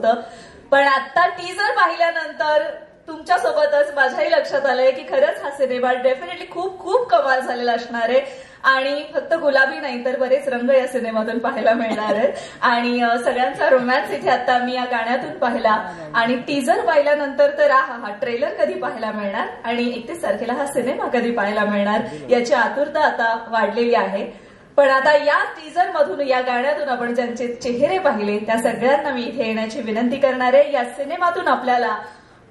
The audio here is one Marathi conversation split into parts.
होतं. पण आता टीजर पाहिल्यानंतर तुमच्यासोबतच माझ्याही लक्षात आलंय की खरंच हा सिनेमा डेफिनेटली खूप खूप कमाल झालेला असणार आहे. आणि फक्त गुलाबी नाही तर बरेच रंग या सिनेमातून पाहायला मिळणार आहेत. आणि सगळ्यांचा रोमॅन्स इथे आता मी या गाण्यातून पाहिला. आणि टीजर पाहिल्यानंतर तर हा ट्रेलर कधी पाहायला मिळणार आणि 31 तारखेला हा सिनेमा कधी पाहायला मिळणार याची आतुरता आता वाढलेली आहे. पण आता या टीजर मधून या गाण्यातून आपण ज्यांचे चेहरे पाहिले त्या सगळ्यांना मी इथे येण्याची विनंती करणार आहे. या सिनेमातून आपल्याला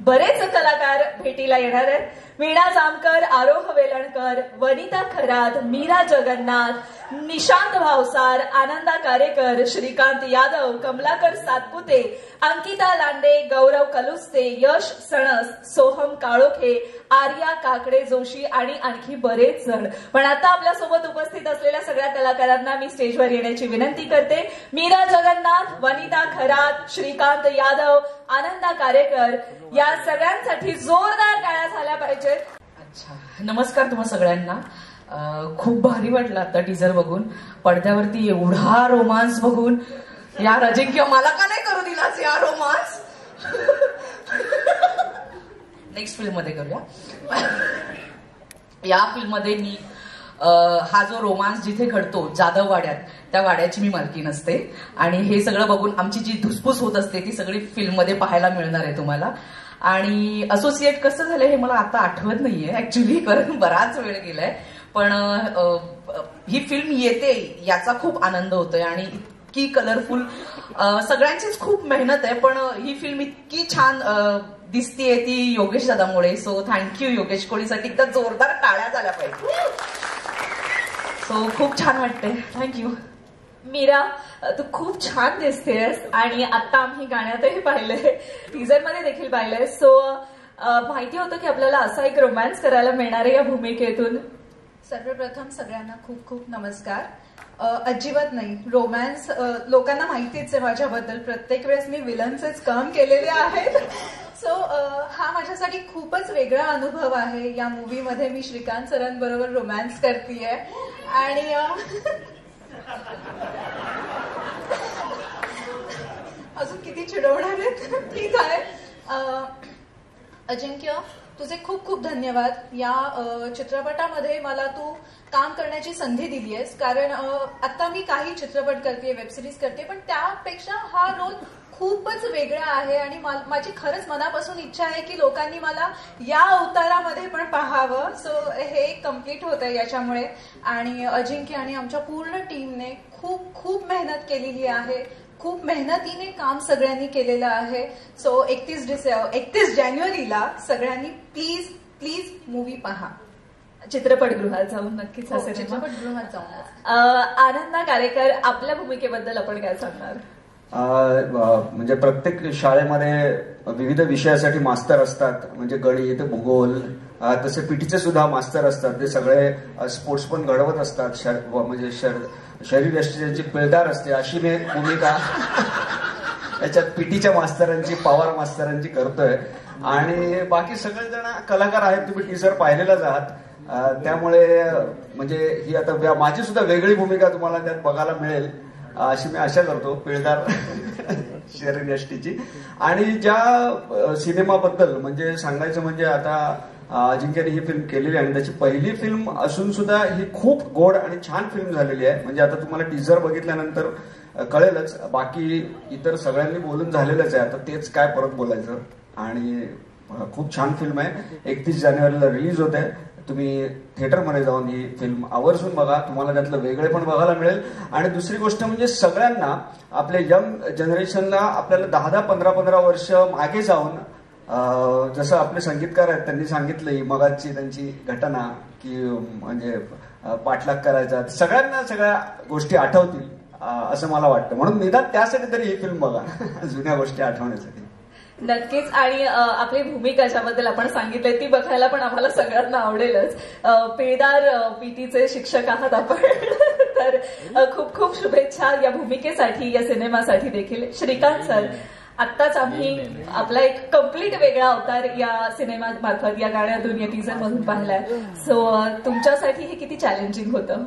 बरेच कलाकार भेटीला येणार आहेत. वीणा जामकर, आरोह वेलणकर, वनिता खरात, मीरा जगन्नाथ, निशांत भावसार, आनंदा कारेकर, श्रीकांत यादव, कमलाकर सातपुते, अंकिता लांडे, गौरव कलुस्ते, यश सणस, सोहम काळोखे, आर्या काकडे जोशी आणि आणखी बरेच जण. पण आता आपल्यासोबत उपस्थित असलेल्या सगळ्या कलाकारांना मी स्टेजवर येण्याची विनंती करते. मीरा जगन्नाथ, वनिता खरात, श्रीकांत यादव, आनंदा कारेकर या सगळ्यांसाठी जोरदार टाळ्या झाल्या पाहिजेत. अच्छा, नमस्कार तुम्हा सगळ्यांना. खूप भारी वाटलं आता टीजर बघून. पडद्यावरती एवढा रोमांस बघून यार अजिंक्य मला का नाही करू दिलास या रोमांस. नेक्स्ट फिल्म मध्ये करूया. या फिल्म मध्ये मी हा जो रोमांस जिथे घडतो जाधव वाड्यात त्या वाड्याची मी मालकीण असते. आणि हे सगळं बघून आमची जी धुसफूस होत असते ती सगळी फिल्म मध्ये पाहायला मिळणार आहे तुम्हाला. आणि असोसिएट कसं झालं हे मला आता आठवत नाहीये ऍक्च्युली, कारण बराच वेळ गेलाय. पण ही फिल्म येते याचा खूप आनंद होतोय आणि इतकी कलरफुल, सगळ्यांचीच खूप मेहनत आहे. पण ही फिल्म इतकी छान दिसतीये ती योगेश दादामुळे. So thank you Yogesh. कोळीसाठी एकदा जोरदार टाळ्या झाल्या पाहिजे. सो खूप छान वाटते. थँक्यू. मीरा, तू खूप छान दिसतेस आणि आता आम्ही गाण्यातही पाहिलंय, टीजर मध्ये देखील पाहिलंय. सो माहिती होतं की आपल्याला असा एक रोमॅन्स करायला मिळणार आहे या भूमिकेतून. सर्वप्रथम सगळ्यांना खूप खूप नमस्कार. अजिबात नाही रोमॅन्स, लोकांना माहितीच आहे माझ्याबद्दल, प्रत्येक वेळेस मी विलनचेच काम केलेले आहेत. सो हा माझ्यासाठी खूपच वेगळा अनुभव आहे. या मूवीमध्ये मी श्रीकांत सरांबरोबर रोमॅन्स करतेय. आणि अजून किती चिडवणार आहेत. ठीक आहे. अजिंक्य, तुझे खूप खूप धन्यवाद. या चित्रपटामध्ये मला तू काम करण्याची संधी दिली आहेस. कारण आता मी काही चित्रपट करते, वेबसिरीज करते, पण त्यापेक्षा हा रोल खूपच वेगळा आहे. आणि माझी खरंच मनापासून इच्छा आहे की लोकांनी मला या अवतारामध्ये पण पाहावं. सो हे कम्प्लीट होत आहे याच्यामुळे. आणि अजिंक्य आणि आमच्या पूर्ण टीमने खूप खूप मेहनत केलेली आहे. खूप मेहनतीने काम सगळ्यांनी केलेलं आहे. सो 31 जानेवारीला सगळ्यांनी प्लीज प्लीज मूवी पहा. चित्रपटगृहात जाऊन नक्कीच हा सिनेमा. चित्रपटगृहात जाऊन. आनंदा कारेकर, आपल्या भूमिकेबद्दल आपण काय सांगणार? म्हणजे प्रत्येक शाळेमध्ये विविध विषयासाठी मास्तर असतात. म्हणजे गणित, भूगोल, तसे पीटीचे सुद्धा मास्तर असतात. ते सगळे स्पोर्ट्स पण घडवत असतात. म्हणजे शरीर यष्टीची पिळदार असते अशी मी भूमिका याच्यात पीटीच्या मास्तरांची, पवार मास्तरांची करतोय. आणि बाकी सगळेजण कलाकार आहेत. तुम्ही टीजर पाहिलेलाच आहात. त्यामुळे म्हणजे ही आता माझी सुद्धा वेगळी भूमिका तुम्हाला त्यात बघायला मिळेल अशी मी आशा करतो, पिळदार शरीर यष्टीची. आणि ज्या सिनेमाबद्दल म्हणजे सांगायचं म्हणजे आता अजिंक्यने ही फिल्म केलेली आहे आणि त्याची पहिली फिल्म असून सुद्धा ही खूप गोड आणि छान फिल्म झालेली आहे. म्हणजे आता तुम्हाला टीजर बघितल्यानंतर कळेलच. बाकी इतर सगळ्यांनी बोलून झालेलंच आहे. आता तेच काय परत बोलायचं. आणि खूप छान फिल्म आहे. 31 जानेवारीला रिलीज होत आहे. तुम्ही थिएटरमध्ये जाऊन ही फिल्म आवर्जून बघा. तुम्हाला त्यातलं वेगळे पण बघायला मिळेल. आणि दुसरी गोष्ट म्हणजे सगळ्यांना, आपल्या यंग जनरेशनला आपल्याला 10-10, 15-15 वर्ष मागे जाऊन, जसं आपले संगीतकार आहेत त्यांनी सांगितलंय मगाची त्यांची घटना की म्हणजे पाठलाग करायचा, सगळ्यांना सगळ्या गोष्टी आठवतील असं मला वाटतं. म्हणून निदान त्यासाठी तरी ही फिल्म बघा, जुन्या गोष्टी आठवण्यासाठी. नक्कीच. आणि आपली भूमिका ज्याबद्दल आपण सांगितलंय ती बघायला पण आम्हाला सगळ्यांना आवडेलच. पिळदार पीटीचे शिक्षक आहात आपण. तर खूप खूप शुभेच्छा या भूमिकेसाठी, या सिनेमासाठी देखील. श्रीकांत सर, आत्ताच आम्ही आपला एक कम्प्लीट वेगळा अवतार या सिनेमामार्फत, या गाण्यातून, या टीजर मधून पाहिलाय. सो तुमच्यासाठी हे किती चॅलेंजिंग होतं?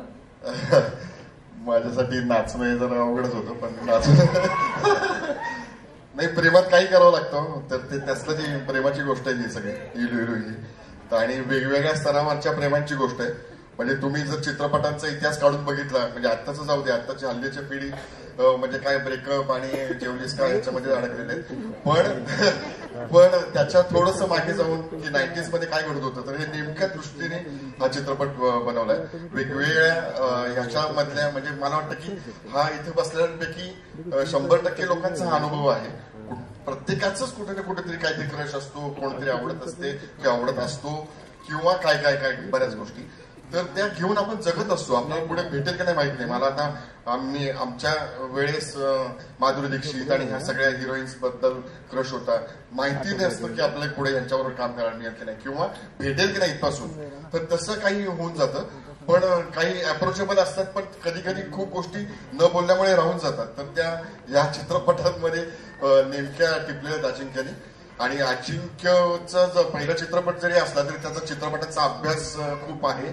माझ्यासाठी नाचणं हे जरा अवघडच होतं, पण नाही, प्रेमात काही करावं लागतं, तर ते त्यातलं जी प्रेमाची गोष्ट आहे ही सगळी इलू इलू ही, आणि वेगवेगळ्या स्तरावरच्या प्रेमांची गोष्ट आहे. म्हणजे तुम्ही जर चित्रपटांचा इतिहास काढून बघितला, म्हणजे आत्ताच जाऊ दे, आत्ताची हल्लीची पिढी म्हणजे काय ब्रेकअप आणि जेवलीस का याच्यामध्ये अडकलेले आहेत. पण त्याच्या थोडस मागे जाऊन की 90s मध्ये काय घडत होतं, तर हे नेमक्या दृष्टीने हा चित्रपट बनवलाय. वेगवेगळ्या ह्याच्यामधल्या, म्हणजे मला वाटतं की हा इथे बसलेल्यांपैकी 100% लोकांचा हा अनुभव आहे. प्रत्येकाच कुठे ना कुठेतरी काहीतरी क्रश असतो, कोणतरी आवडत असते की आवडत असतो, किंवा काय काय काय बऱ्याच गोष्टी, तर त्या घेऊन आपण जगत असतो. आपल्याला पुढे भेटेल की नाही माहित नाही. मला आता आमच्या वेळेस माधुरी दीक्षित आणि ह्या सगळ्या हिरोईन्स बद्दल क्रश होता, माहिती नाही असतं की आपल्याला पुढे यांच्यावर काम करायला मिळेल की नाही, किंवा भेटेल की नाही इथपासून. तर तसं काही होऊन जातं. पण काही अप्रोचेबल असतात, पण कधी कधी खूप गोष्टी न बोलल्यामुळे राहून जातात. तर त्या या चित्रपटांमध्ये नेमक्या टिपलेल्या अजिंक्यने. आणि अजिंक्यचा जो पहिला चित्रपट जरी असला तरी त्याचा चित्रपटाचा अभ्यास खूप आहे.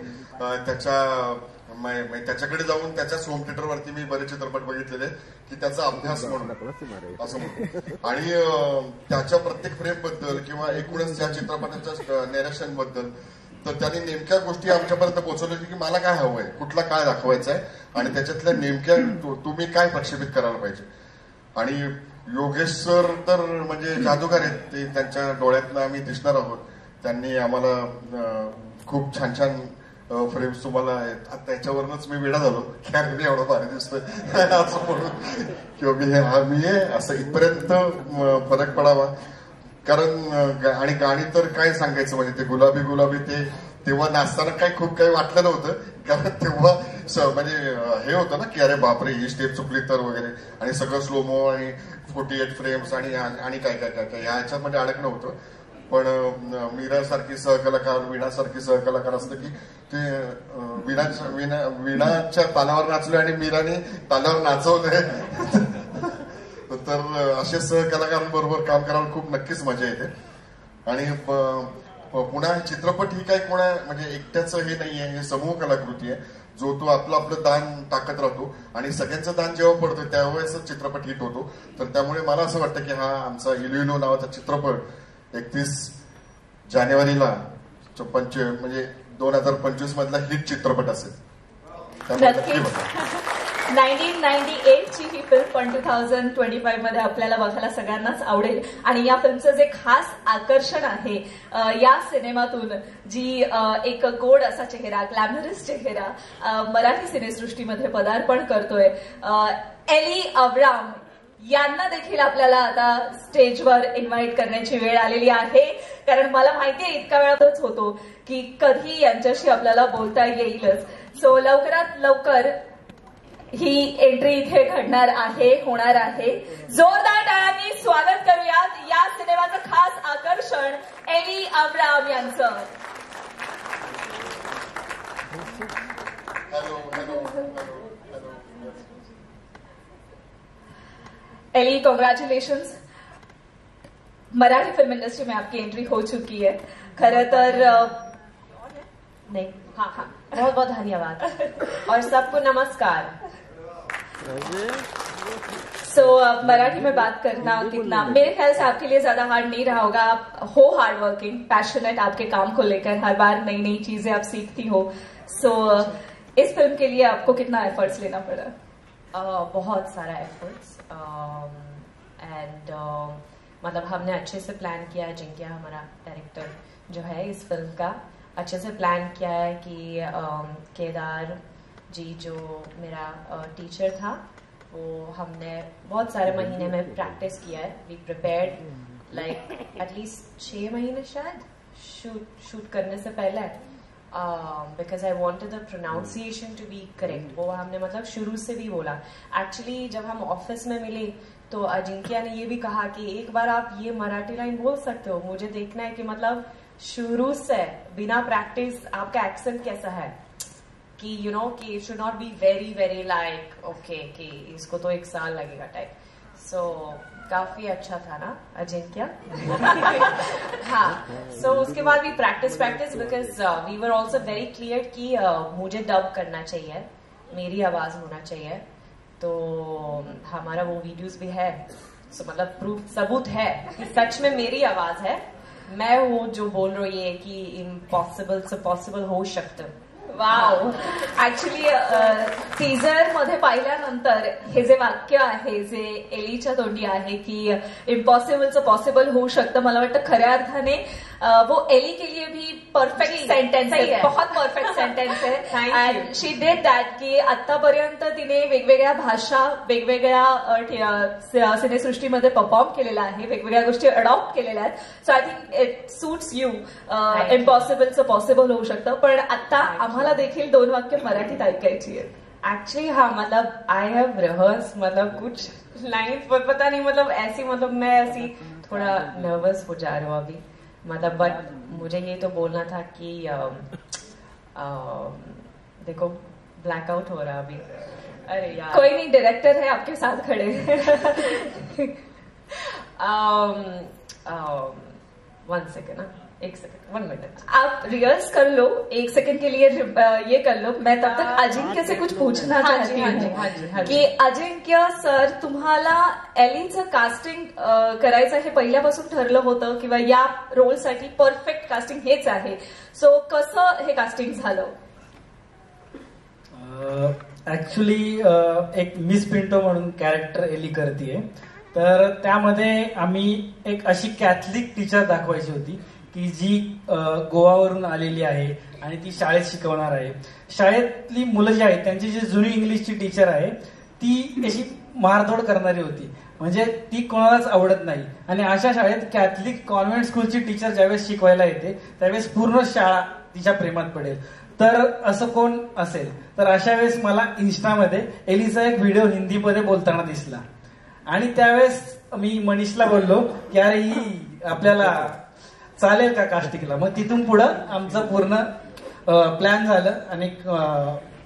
त्याच्याकडे जाऊन त्याच्याच होम थिएटरवरती मी बरेच चित्रपट बघितलेले की त्याचा अभ्यास म्हणून असं म्हणतो. आणि त्याच्या प्रत्येक फ्रेम बद्दल किंवा एकूणच त्या चित्रपटाच्या नॅरेशन बद्दल तर त्यांनी नेमक्या गोष्टी आमच्यापर्यंत पोहोचवल्या की मला काय हवंय, कुठला काय दाखवायचा आहे, आणि त्याच्यातल्या नेमक्या तुम्ही काय प्रक्षेपित करायला पाहिजे. आणि योगेश सर तर म्हणजे जादूगार आहेत. ते त्यांच्या डोळ्यातनं आम्ही दिसणार आहोत. त्यांनी आम्हाला खूप छान छान फ्रेम्स तुम्हाला त्याच्यावरूनच मी वेडा झालो की अरे मी एवढा भारी दिसतोय असं म्हणून, किंवा हा मी आहे असं इथपर्यंत फरक पडावा. कारण आणि गाणी तर काय सांगायचं, म्हणजे ते गुलाबी गुलाबी ते तेव्हा नाचताना खूप काही वाटलं नव्हतं. कारण तेव्हा म्हणजे हे होतं ना की अरे बापरे ही स्टेप चुकली तर वगैरे, आणि सगळं स्लोमो आणि 48 फ्रेम्स आणि काय काय काय काय ह्याच्यामध्ये अडकणं होतं. पण मीरा सारखी सहकलाकार, वीणा सारखी सहकलाकार असतं की ते वीणाच्या तालावर नाचलोय आणि मीराने तालावर नाचवलंय. तर असे सहकलाकारांबरोबर काम करायला खूप नक्कीच मजा येते. आणि पुन्हा चित्रपट ही काही कोणा म्हणजे एकट्याचं हे नाहीये, हे समूह कलाकृती आहे. जो तो आपलं दान टाकत राहतो, आणि सगळ्यांचं दान जेव्हा पडतं त्यावेळेस चित्रपट हिट होतो. तर त्यामुळे मला असं वाटतं की हा आमचा इलू इलू नावाचा चित्रपट 31 जानेवारीला म्हणजे 2025 मधला हिट चित्रपट असेल. 1998 ची ही फिल्म पण 2025 मध्ये आपल्याला बघायला सगळ्यांनाच आवडेल. आणि या फिल्मचं जे खास आकर्षण आहे या सिनेमातून, जी एक गोड असा चेहरा, ग्लॅमरस चेहरा मराठी सिनेसृष्टीमध्ये पदार्पण करतोय, एली अब्राम यांना देखील आपल्याला आता स्टेजवर इन्व्हाइट करण्याची वेळ आलेली आहे. कारण मला माहितीये इतका वेळातच होतो की कधी यांच्याशी आपल्याला बोलता येईलच. सो लवकरात लवकर ही एंट्री इथे घडणार आहे, होणार आहे. जोरदार टाळ्यांनी स्वागत करूयात या सिनेमाचं खास आकर्षण एली अब्राम यांचं. एली, कॉन्ग्रेचुलेशंस. मराठी फिल्म इंडस्ट्री में आपकी एंट्री हो चुकी है. खरं तर नहीं, हाँ हाँ, बहुत बहुत धन्यवाद और सबको नमस्कार. मराठी में बात करना कितना, मेरे ख्याल से आपके लिए ज्यादा हार्ड नहीं रहा होगा. आप हो हार्ड वर्किंग, पैशनेट आपके काम को लेकर, हर बार नई नई चीजें आप सीखती हो. इस फिल्म के लिए आपको कितना एफर्ट्स लेना पड़ा? बहुत सारा एफर्ट्स, एंड मतलब हमने अच्छे से प्लान किया है. जिंकिया हमारा डायरेक्टर जो है इस फिल्म का, अच्छे से प्लान किया है कि केदार जी जो मेरा टीचर था, वो हमने बहुत सारे महीने में प्रैक्टिस किया है. वी प्रिपेयर्ड लाइक एटलीस्ट 6 महीने शायद शूट करने से पहले, because I wanted the pronunciation to be correct. वो हमने मतलब शुरू से भी बोला. एक्चुअली जब हम ऑफिस में मिले तो अजिंक्या ने ये भी कहा कि एक बार आप ये मराठी लाइन बोल सकते हो, मुझे देखना है कि मतलब शुरू से बिना प्रैक्टिस आपका एक्सेंट कैसा है, कि यू नो कि it should not be very very like okay कि इसको तो 1 साल लगेगा टाइप. सो काफी अच्छा था ना अजिंक्य? हाँ. सो उसके बाद भी practice because we were also very clear कि मुझे डब करना चाहिए, मेरी आवाज होना चाहिए. तो हमारा वो वीडियोस भी है. मतलब प्रूफ सबूत है कि सच में मेरी आवाज है, मैं हूँ जो बोल रही है कि इम्पॉसिबल से पॉसिबल होऊ शकतं. वाव. ऍक्च्युली टीजर मध्ये पाहिल्यानंतर हे जे वाक्य आहे जे एलीच्या तोंडी आहे की इम्पॉसिबलचं पॉसिबल होऊ शकतं, मला वाटतं खऱ्या अर्थाने वो एली के लिए भी परफेक्ट सेंटेन्स है, बहुत परफेक्ट सेंटेन्स है. अँड शी डिड दॅट की आतापर्यंत तिने वेगवेगळ्या भाषा वेगवेगळ्या सिनेसृष्टीमध्ये परफॉर्म केलेला आहे, वेगवेगळ्या गोष्टी अडॉप्ट केलेल्या आहेत. So I think it suits you. इम्पॉसिबलचं पॉसिबल होऊ शकतं. पण आता आम्हाला देखील 2 वाक्य मराठीत ऐकायची आहेत. एक्चुअली हाँ, मतलब आई हैव रिहर्स मतलब कुछ लाइन्स, पर पता नहीं मतलब ऐसी, मतलब मैं ऐसी थोड़ा नर्वस हो जा रही हूँ अभी, मतलब बट मुझे ये तो बोलना था कि देखो ब्लैकआउट हो रहा अभी. अरे यार, कोई नहीं, डायरेक्टर है आपके साथ खड़े. 1 सेकेंड ना, 1 सेकेंड, 1 मिनट. आप रिहर्स कर लो 1 सेकंड के लिए, ये कर लो. मैं तब तक अजिंक्य से कुछ पूछना चाहती हूँ की अजिंक्य सर, तुम्हाला एलीचं कास्टिंग करायचं हे पहिल्यापासून ठरलं होतं किंवा या रोलसाठी परफेक्ट कास्टिंग हेच आहे, सो कसं हे कास्टिंग झालं? ऍक्च्युली एक मिस पिंटो म्हणून कॅरेक्टर एली करतीये, तर त्यामध्ये आम्ही एक अशी कॅथलिक टीचर दाखवायची होती की जी गोवावरून आलेली आहे आणि ती शाळेत शिकवणार आहे. शाळेतली मुलं जी आहेत त्यांची जी जुनी इंग्लिशची टीचर आहे ती अशी मारधोड करणारी होती, म्हणजे ती कोणालाच आवडत नाही. आणि अशा शाळेत कॅथलिक कॉन्व्हेंट स्कूलची टीचर ज्यावेळेस शिकवायला येते त्यावेळेस पूर्ण शाळा तिच्या प्रेमात पडेल. तर असं कोण असेल, तर अशा वेळेस मला इन्स्टामध्ये एलीचा एक व्हिडिओ हिंदीमध्ये बोलताना दिसला आणि त्यावेळेस मी मनीषला बोललो की अरे ही आपल्याला चालेल का कास्टिंगला. मग तिथून पुढं आमचं पूर्ण प्लॅन झालं आणि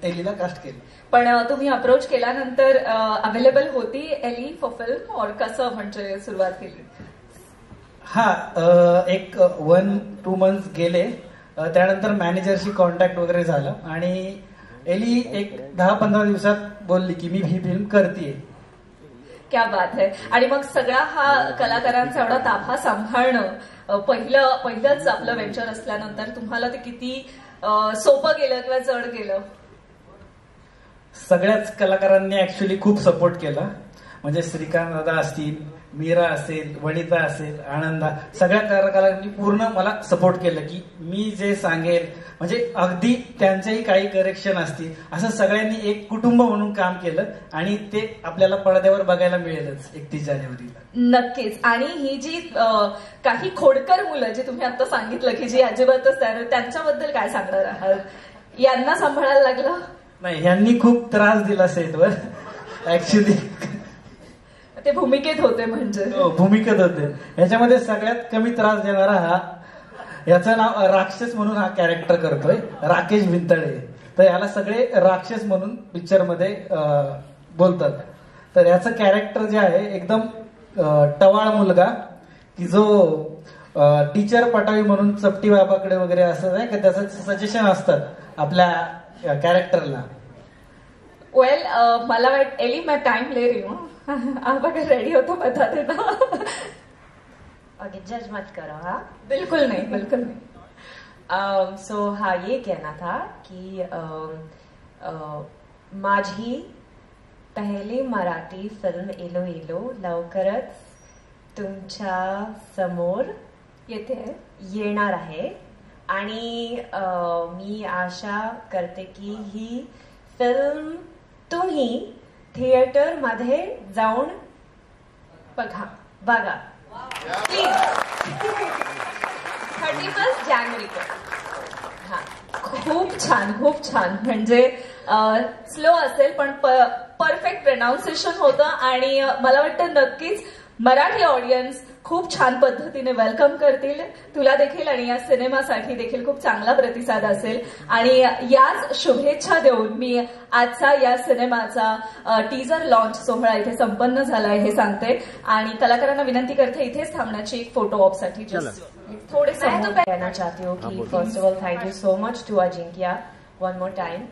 एलीला कास्ट केलं. पण तुम्ही अप्रोच केल्यानंतर अवेलेबल होती एली फॉर फिल्म, और कसं म्हणजे सुरुवात केली? हा, एक 1-2 मंथ्स गेले, त्यानंतर मॅनेजरशी कॉन्टॅक्ट वगैरे झालं आणि एली एक 10-15 दिवसात बोलली की मी ही फिल्म करतेय. क्या बात है. आणि मग सगळा हा कलाकारांचा एवढा ताफा सांभाळणं पहिलंच आपलं वेंचर असल्यानंतर तुम्हाला ते किती सोपं गेलं किंवा जड गेलं? सगळ्याच कलाकारांनी ऍक्च्युली खूप सपोर्ट केला, म्हणजे श्रीकांत दादा असतील, मीरा असेल, वनिता असेल, आनंदा, सगळ्या कलाकारांनी पूर्ण मला सपोर्ट केलं की मी जे सांगेल, म्हणजे अगदी त्यांचेही काही करेक्शन असतील, असं सगळ्यांनी एक कुटुंब म्हणून काम केलं आणि ते आपल्याला पडद्यावर बघायला मिळेलच 31 जानेवारीला. नक्कीच. आणि ही जी काही खोडकर मुलं जी तुम्ही आता सांगितलं की जी अजिबातच त्यांच्याबद्दल काय सांगणार आहात? यांना सांभाळायला लागलं? नाही, यांनी खूप त्रास दिला सेटवर ऍक्च्युली. ते भूमिकेत होते, म्हणजे भूमिकेत होते. ह्याच्यामध्ये सगळ्यात कमी त्रास देणारा हा, याचं नाव राक्षस म्हणून हा कॅरेक्टर करतोय राकेश भिंतळे. तर याला सगळे राक्षस म्हणून पिक्चर मध्ये बोलतात. तर याचं कॅरेक्टर जे आहे एकदम टवाळ मुलगा की जो टीचर पटावी म्हणून चपटी बाबाकडे वगैरे असं आहे की त्याचं सजेशन असतात आपल्या कैरेक्टरला. वेल मला वाट एली मैं टाइम ले रही हूँ, आप अगर रेडी हो तो बता देना. ओके, जज मत करो. हाँ, बिल्कुल नहीं, बिल्कुल नहीं. सो हाँ, ये कहना था कि माझी पहिली मराठी फिल्म एलो एलो लवकरच तुमच्या समोर येणार आहे आणि मी आशा करते की ही फिल्म तुम्ही थिएटर मध्ये जाऊन बघा. प्लीज 31 जानेवारी को. हा, खूप छान, खूप छान. म्हणजे स्लो असेल पण परफेक्ट प्रोनाउन्सिएशन होतं आणि मला वाटतं नक्कीच मराठी ऑडियन्स खूप छान पद्धतीने वेलकम करतील. तुला देखील आणि या सिनेमासाठी देखील खूप चांगला प्रतिसाद असेल आणि याच शुभेच्छा देऊन मी आजचा या सिनेमाचा टीजर लॉन्च सोहळा इथे संपन्न झालाय हे सांगते आणि कलाकारांना विनंती करते इथेच थांबण्याची एक फोटो ऑप साठी थोड़े कहना चाहती हूँ कि first of all thank you so much to Ajinkya one more time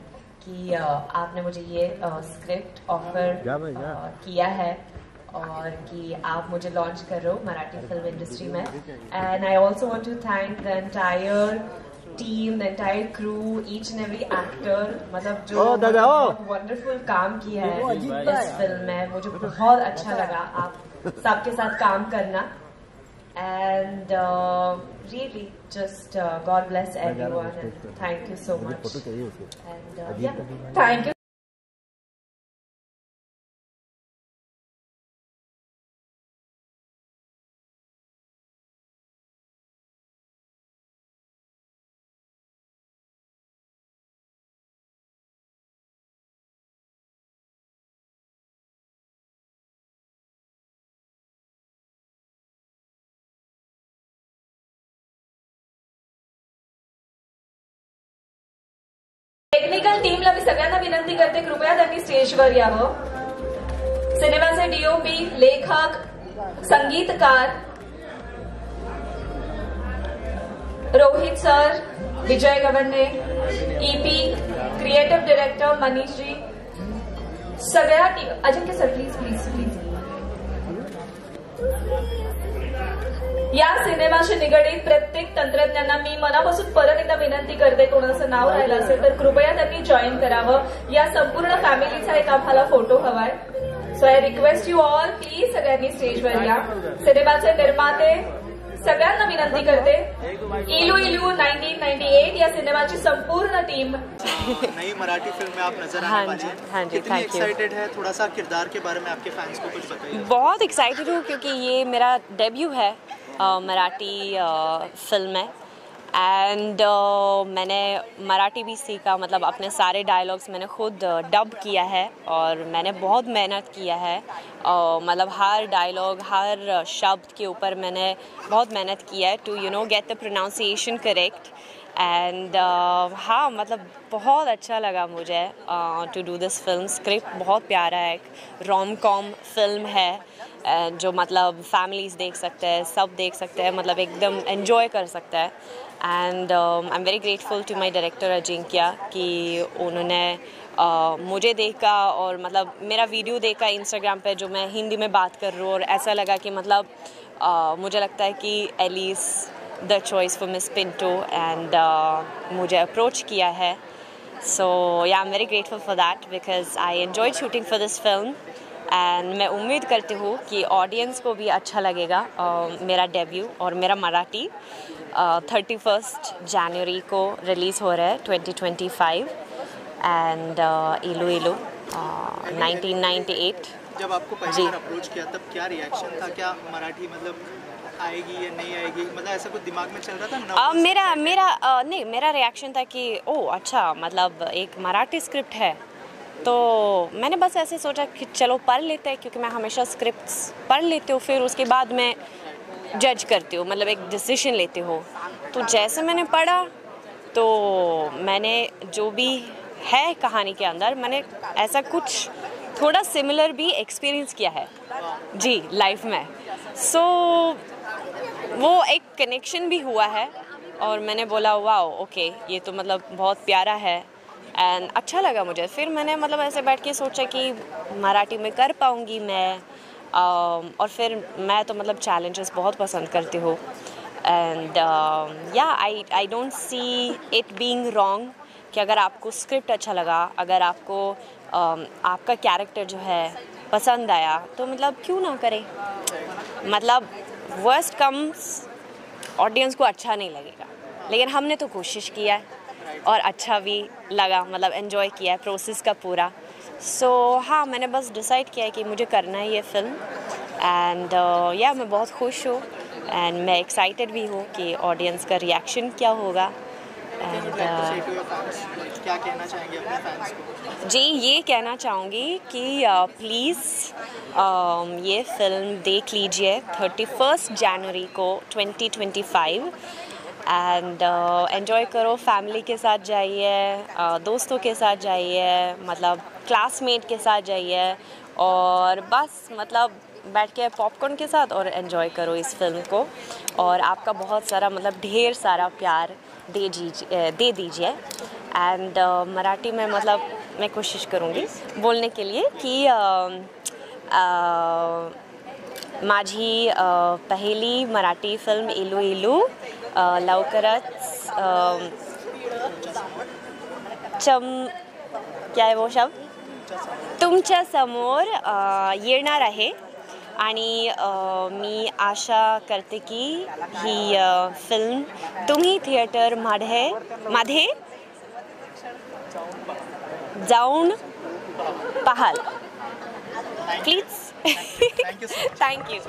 कि आपने मुझे ये स्क्रिप्ट ऑफर किया है और कि आप मुझे लॉन्च कर रहे हो मराठी फिल्म इंडस्ट्री में. And I also want to thank the entire team, the entire crew, each and every actor, मतलब जो वंडरफुल काम किया है इस फिल्म में. मुझे बहुत अच्छा लगा आप सबके साथ काम करना. And really, just God bless everyone and thank you so much. And yeah, thank you. Technical टीमला मी सगळ्यांना विनंती करते, कृपया त्यांनी स्टेजवर यावं. सिनेमाचे डीओपी, लेखक, संगीतकार रोहित सर, विजय Gawande, EP, creative director Manish ji, सगळ्या team. Ajinkya sir please please please. या सिनेमाशी निगडीत प्रत्येक तंत्रज्ञांना मी मनापासून परत एकदा विनंती करते, कोणाचं नाव राहिलं असेल तर कृपया त्यांनी जॉईन करावं. या संपूर्ण फॅमिलीचा एक आम्हाला फोटो हवाय. So I request you all, please सगळ्यांनी स्टेजवर या. सिनेमाचे निर्माते सगळ्यांना विनंती करते. इलू इलू 1998 या सिनेमाची संपूर्ण टीम. नई मराठी फिल्म में आप नजर आने वाली हैं. हाँ जी, कितनी एक्साइटेड है? थोड़ा सा किरदार के बारे में आपके फैंस को कुछ बताइए. बहुत एक्साइटेड हूँ क्योंकि ये मेरा डेब्यू है मराठी फिल्म में. एंड मैंने मराठी भी सीखा, मतलब अपने सारे डायलॉग्स मैंने खुद डब किया है और मैंने बहुत मेहनत किया है. मतलब हर डायलॉग, हर शब्द के ऊपर मैंने बहुत मेहनत किया है to get the pronunciation correct. And हाँ, मतलब बहुत अच्छा लगा मुझे to do this film. Script बहुत प्यारा है, एक रोम कॉम फिल्म है जो मतलब फैमिलीज देख सकते हैं, सब देख सकते हैं, मतलब एकदम एंजॉय कर सकता है. And I am very grateful to my director Ajinkya कि उन्होंने मुझे देखा और मतलब मेरा वीडियो देखा इंस्टाग्राम पे जो मैं हिंदी में बात कर रही हूँ, और ऐसा लगा कि मतलब मुझे लगता है कि Alice the choice for miss Pinto, and मुझे अप्रोच किया है. So yeah I am very grateful for that because I enjoyed shooting for this film. And मैं उम्मीद करती हूँ कि ऑडियंस को भी अच्छा लगेगा मेरा डेब्यू और मेरा मराठी. 31 जनवरी को रिलीज़ हो रहा है 2025. एंड इलू इलू 1998. जब आपको पहली बार अप्रोच किया तब क्या रिएक्शन था? क्या मराठी मतलब आएगी या नहीं आएगी, मतलब ऐसा कुछ दिमाग में चल रहा था? मेरा रिएक्शन था कि ओह अच्छा, मतलब एक मराठी स्क्रिप्ट है. तो मैंने बस ऐसे सोचा कि चलो पढ़ लेते हैं, क्योंकि मैं हमेशा स्क्रिप्ट्स पढ़ लेती हूँ, फिर उसके बाद मैं जज करती हूँ, मतलब एक डिसीजन लेती हूँ. तो जैसे मैंने पढ़ा तो मैंने जो भी है कहानी के अंदर, मैंने ऐसा कुछ थोड़ा सिमिलर भी एक्सपीरियंस किया है जी लाइफ में. सो वो एक कनेक्शन भी हुआ है और मैंने बोला वाओ ओके, ये तो मतलब बहुत प्यारा है एंड अच्छा लगा मुझे. फिर मैंने मतलब ऐसे बैठ के सोचा कि मराठी में कर पाऊँगी मैं. और फिर मैं तो मतलब चैलेंजेस बहुत पसंद करती हूँ. एंड या I don't see it being wrong कि अगर आपको स्क्रिप्ट अच्छा लगा, अगर आपको आपका कैरेक्टर जो है पसंद आया, तो मतलब क्यों ना करें. मतलब वर्स्ट कम्स ऑडियंस को अच्छा नहीं लगेगा, लेकिन हमने तो कोशिश किया है और अच्छा भी लगा, मतलब एंजॉय किया है प्रोसेस का पूरा. सो हाँ, मैंने बस डिसाइड किया है कि मुझे करना है ये फिल्म. एंड या मैं बहुत खुश हूँ एंड मैं एक्साइटेड भी हूँ कि ऑडियंस का रिएक्शन क्या होगा. एंड क्या कहना चाहेंगे अपने फैंस को? जी ये कहना चाहूँगी कि प्लीज़ ये फिल्म देख लीजिए 31 जनवरी को 2025. एंड एंजॉय करो, फैमिली के साथ जाइए, दोस्तों के साथ जाइए, मतलब क्लासमेट के साथ जाइए, और बस मतलब बैठ के पॉपकॉर्न के साथ और एंजॉय करो इस फिल्म को. और आपका बहुत सारा मतलब ढेर सारा प्यार दे दीजिए. एंड मराठी में मतलब मैं कोशिश करूँगी बोलने के लिए कि माझी पहिली मराठी फिल्म इलू इलू लवकरच क्या है वो शब्द तुमच्या समोर येणार आहे आणि मी आशा करते की ही फिल्म तुम्ही थिएटरमध्ये जाऊन पाहाल प्लीज. थँक्यू. थँक्यू.